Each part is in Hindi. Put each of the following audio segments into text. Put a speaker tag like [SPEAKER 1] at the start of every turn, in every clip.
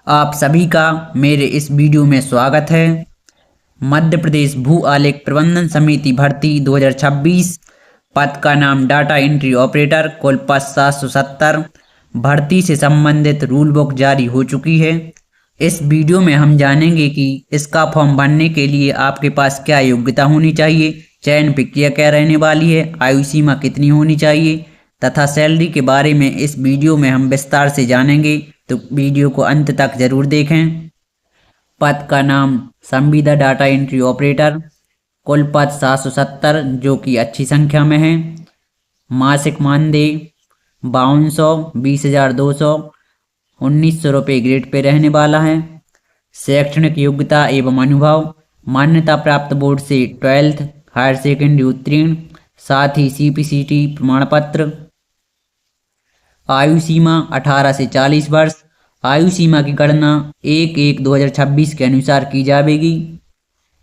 [SPEAKER 1] आप सभी का मेरे इस वीडियो में स्वागत है। मध्य प्रदेश भू आलेख प्रबंधन समिति भर्ती 2026 पद का नाम डाटा एंट्री ऑपरेटर, कुल पद 770। भर्ती से संबंधित रूल बुक जारी हो चुकी है। इस वीडियो में हम जानेंगे कि इसका फॉर्म भरने के लिए आपके पास क्या योग्यता होनी चाहिए, चयन प्रक्रिया क्या रहने वाली है, आयु सीमा कितनी होनी चाहिए तथा सैलरी के बारे में इस वीडियो में हम विस्तार से जानेंगे, तो वीडियो को अंत तक जरूर देखें। पद का नाम संविदा डाटा एंट्री ऑपरेटर, कुल पद 770 जो कि अच्छी संख्या में है। मासिक मानदेय 5200, 20,200, 1900 रुपये ग्रेड पे रहने वाला है। शैक्षणिक योग्यता एवं अनुभव मान्यता प्राप्त बोर्ड से 12th हायर सेकेंडरी उत्तीर्ण, साथ ही CPCT प्रमाण पत्र। आयु सीमा 18 से 40 वर्ष। आयु सीमा की गणना 1/1/2026 के अनुसार की जाएगी।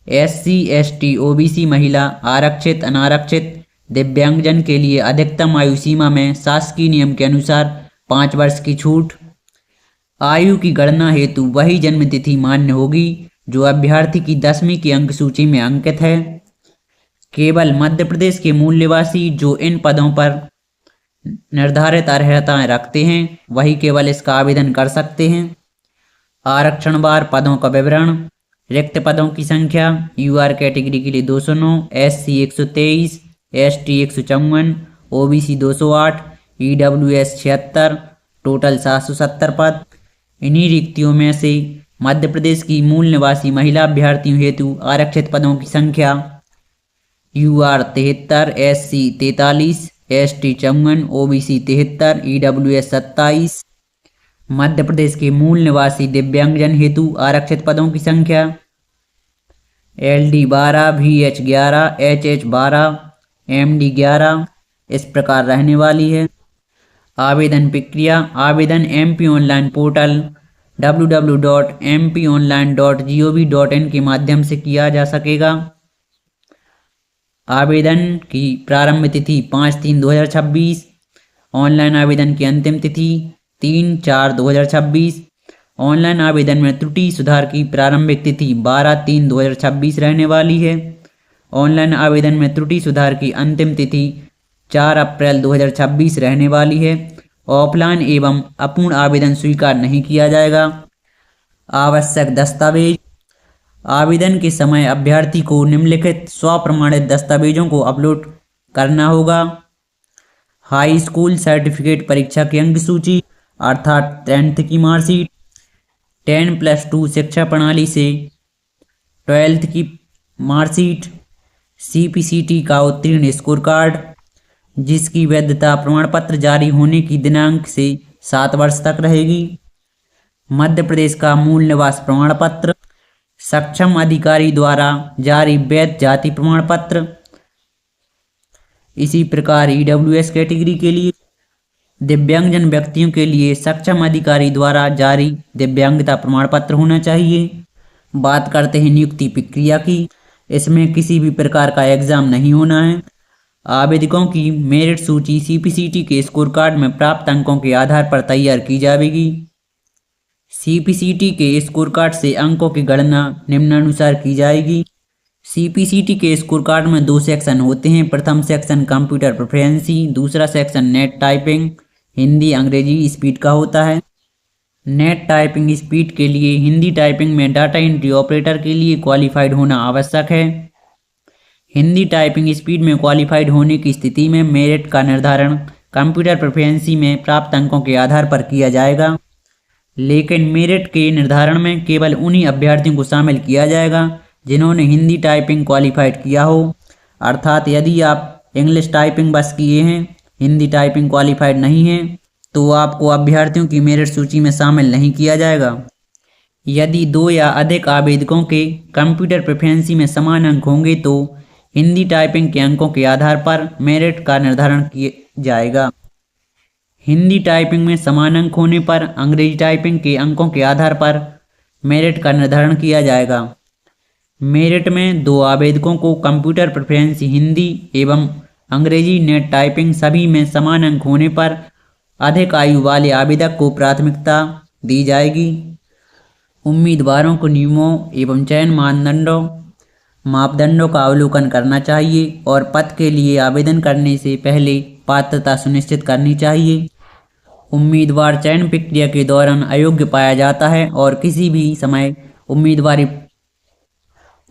[SPEAKER 1] SC, ST, OBC, महिला, आरक्षित, अनारक्षित, दिव्यांगजन के लिए अधिकतम आयु सीमा में शासकीय नियम के अनुसार 5 वर्ष की छूट। आयु की गणना हेतु वही जन्म तिथि मान्य होगी जो अभ्यर्थी की 10वीं की अंक सूची में अंकित है। केवल मध्य प्रदेश के मूल निवासी जो इन पदों पर निर्धारित अर्हताएं रखते हैं वही केवल इसका आवेदन कर सकते हैं। आरक्षणवार पदों का विवरण। रिक्त पदों की संख्या: UR कैटेगरी के लिए 209, SC 123, ST 154, OBC 208, EWS 76, total 770 पद। इन्हीं रिक्तियों में से मध्य प्रदेश की मूल निवासी महिला अभ्यर्थियों हेतु आरक्षित पदों की संख्या: UR 73, SC 43, ST 54, OBC 73, EWS 27। Madhya Pradesh के मूल निवासी दिव्यांगजन हेतु आरक्षित पदों की संख्या: LD 12, VH 11, HH 12, MD 11 इस प्रकार रहने वाली है। आवेदन प्रक्रिया। आवेदन MP ऑनलाइन पोर्टल www.mponline.gov.in के माध्यम से किया जा सकेगा। आवेदन की प्रारंभ तिथि 5/3/2026। ऑनलाइन आवेदन की अंतिम तिथि 3/4/2026। ऑनलाइन आवेदन में त्रुटि सुधार की प्रारंभिक तिथि 12/3/2026 रहने वाली है। ऑनलाइन आवेदन में त्रुटि सुधार की अंतिम तिथि 4 अप्रैल 2026 रहने वाली है। ऑफलाइन एवं अपूर्ण आवेदन स्वीकार नहीं किया जाएगा। आवश्यक दस्तावेज। आवेदन के समय अभ्यर्थी को निम्नलिखित स्वप्रमाणित दस्तावेजों को अपलोड करना होगा: हाई स्कूल सर्टिफिकेट परीक्षा की अंक सूची अर्थात 10th की मार्कशीट, 10+2 शिक्षा प्रणाली से 12th की मार्कशीट, CPCT का उत्तीर्ण स्कोर कार्ड जिसकी वैधता प्रमाण पत्र जारी होने की दिनांक से 7 वर्ष तक रहेगी, मध्य प्रदेश का मूल निवास प्रमाण पत्र, सक्षम अधिकारी द्वारा जारी वैध जाति प्रमाण पत्र। इसी प्रकार EWS कैटेगरी के लिए दिव्यांगजन व्यक्तियों के लिए सक्षम अधिकारी द्वारा जारी दिव्यांगता प्रमाण पत्र होना चाहिए। बात करते हैं नियुक्ति प्रक्रिया की। इसमें किसी भी प्रकार का एग्जाम नहीं होना है। आवेदकों की मेरिट सूची CPCT के स्कोर कार्ड में प्राप्त अंकों के आधार पर तैयार की जाएगी। CPCT के स्कोर कार्ड से अंकों की गणना निम्नानुसार की जाएगी। CPCT के स्कोर कार्ड में 2 सेक्शन होते हैं। प्रथम सेक्शन कंप्यूटर प्रेफरेंसी, दूसरा सेक्शन नेट टाइपिंग हिंदी अंग्रेजी स्पीड का होता है। नेट टाइपिंग स्पीड के लिए हिंदी टाइपिंग में डाटा एंट्री ऑपरेटर के लिए क्वालिफाइड होना आवश्यक है। हिंदी टाइपिंग स्पीड में क्वालिफाइड होने की स्थिति में मेरिट का निर्धारण कंप्यूटर प्रेफरेंसी में प्राप्त अंकों के आधार पर किया जाएगा, लेकिन मेरिट के निर्धारण में केवल उन्हीं अभ्यर्थियों को शामिल किया जाएगा जिन्होंने हिंदी टाइपिंग क्वालिफाइड किया हो। अर्थात यदि आप इंग्लिश टाइपिंग बस किए हैं, हिंदी टाइपिंग क्वालिफाइड नहीं है, तो आपको अभ्यर्थियों की मेरिट सूची में शामिल नहीं किया जाएगा। यदि 2 या अधिक आवेदकों के कंप्यूटर प्रेफरेंसी में समान अंक होंगे तो हिंदी टाइपिंग के अंकों के आधार पर मेरिट का निर्धारण किया जाएगा। हिंदी टाइपिंग में समान अंक होने पर अंग्रेजी टाइपिंग के अंकों के आधार पर मेरिट का निर्धारण किया जाएगा। मेरिट में 2 आवेदकों को कंप्यूटर प्रेफरेंसी हिंदी एवं अंग्रेजी नेट टाइपिंग सभी में समान अंक होने पर अधिक आयु वाले आवेदक को प्राथमिकता दी जाएगी। उम्मीदवारों को नियमों एवं चयन मापदंडों का अवलोकन करना चाहिए और पद के लिए आवेदन करने से पहले पात्रता सुनिश्चित करनी चाहिए। उम्मीदवार चयन प्रक्रिया के दौरान अयोग्य पाया जाता है और किसी भी समय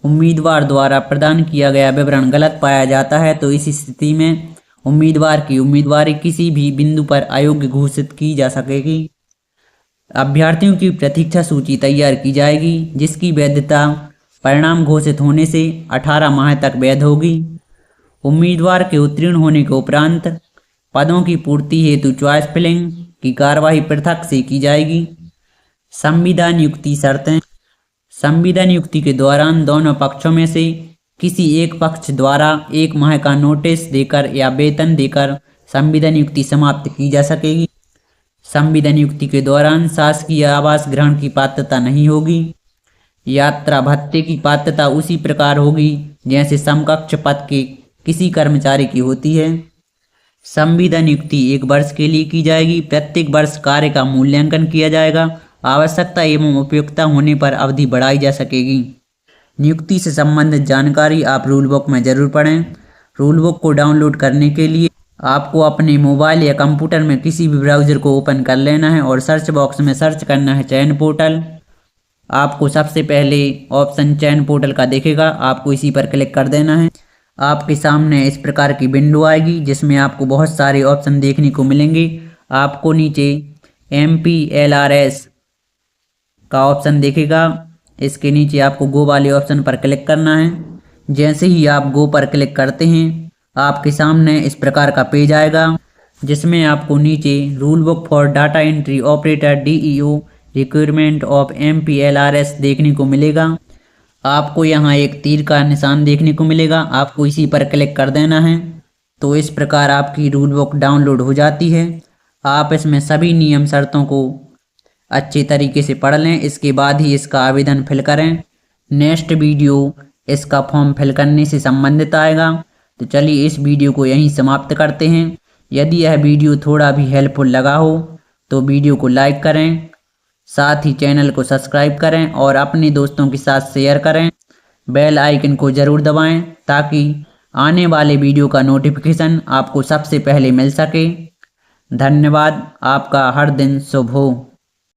[SPEAKER 1] उम्मीदवार द्वारा प्रदान किया गया विवरण गलत पाया जाता है तो इस स्थिति में उम्मीदवार की उम्मीदवारी किसी भी बिंदु पर अयोग्य घोषित की जा सकेगी। अभ्यर्थियों की प्रतीक्षा सूची तैयार की जाएगी जिसकी वैधता परिणाम घोषित होने से 18 माह तक वैध होगी। उम्मीदवार के उत्तीर्ण होने के उपरांत पदों की पूर्ति हेतु चॉइस फिलिंग की कार्यवाही पृथक से की जाएगी। संविदा नियुक्ति शर्तें। संविदा नियुक्ति के दौरान दोनों पक्षों में से किसी एक पक्ष द्वारा 1 माह का नोटिस देकर या वेतन देकर संविदा नियुक्ति समाप्त की जा सकेगी। संविदा नियुक्ति के दौरान शासकीय आवास ग्रहण की पात्रता नहीं होगी। यात्रा भत्ते की पात्रता उसी प्रकार होगी जैसे समकक्ष पद के किसी कर्मचारी की होती है। संविदा नियुक्ति 1 वर्ष के लिए की जाएगी। प्रत्येक वर्ष कार्य का मूल्यांकन किया जाएगा। आवश्यकता एवं उपयुक्तता होने पर अवधि बढ़ाई जा सकेगी। नियुक्ति से संबंधित जानकारी आप रूल बुक में जरूर पढ़ें। रूल बुक को डाउनलोड करने के लिए आपको अपने मोबाइल या कंप्यूटर में किसी भी ब्राउज़र को ओपन कर लेना है और सर्च बॉक्स में सर्च करना है चयन पोर्टल। आपको सबसे पहले ऑप्शन चयन पोर्टल का दिखेगा, आपको इसी पर क्लिक कर देना है। आपके सामने इस प्रकार की विंडो आएगी जिसमें आपको बहुत सारे ऑप्शन देखने को मिलेंगे। आपको नीचे MPLRS का ऑप्शन दिखेगा, इसके नीचे आपको गो वाले ऑप्शन पर क्लिक करना है। जैसे ही आप गो पर क्लिक करते हैं आपके सामने इस प्रकार का पेज आएगा जिसमें आपको नीचे rule book for data entry operator DEO requirement of MPLRS देखने को मिलेगा। आपको यहाँ एक तीर का निशान देखने को मिलेगा, आपको इसी पर क्लिक कर देना है। तो इस प्रकार आपकी रूल बुक डाउनलोड हो जाती है। आप इसमें सभी नियम शर्तों को अच्छे तरीके से पढ़ लें, इसके बाद ही इसका आवेदन फिल करें। नेक्स्ट वीडियो इसका फॉर्म फिल करने से संबंधित आएगा। तो चलिए इस वीडियो को यहीं समाप्त करते हैं। यदि यह वीडियो थोड़ा भी हेल्पफुल लगा हो तो वीडियो को लाइक करें, साथ ही चैनल को सब्सक्राइब करें और अपने दोस्तों के साथ शेयर करें। बेल आइकन को ज़रूर दबाएं ताकि आने वाले वीडियो का नोटिफिकेशन आपको सबसे पहले मिल सके। धन्यवाद। आपका हर दिन शुभ हो।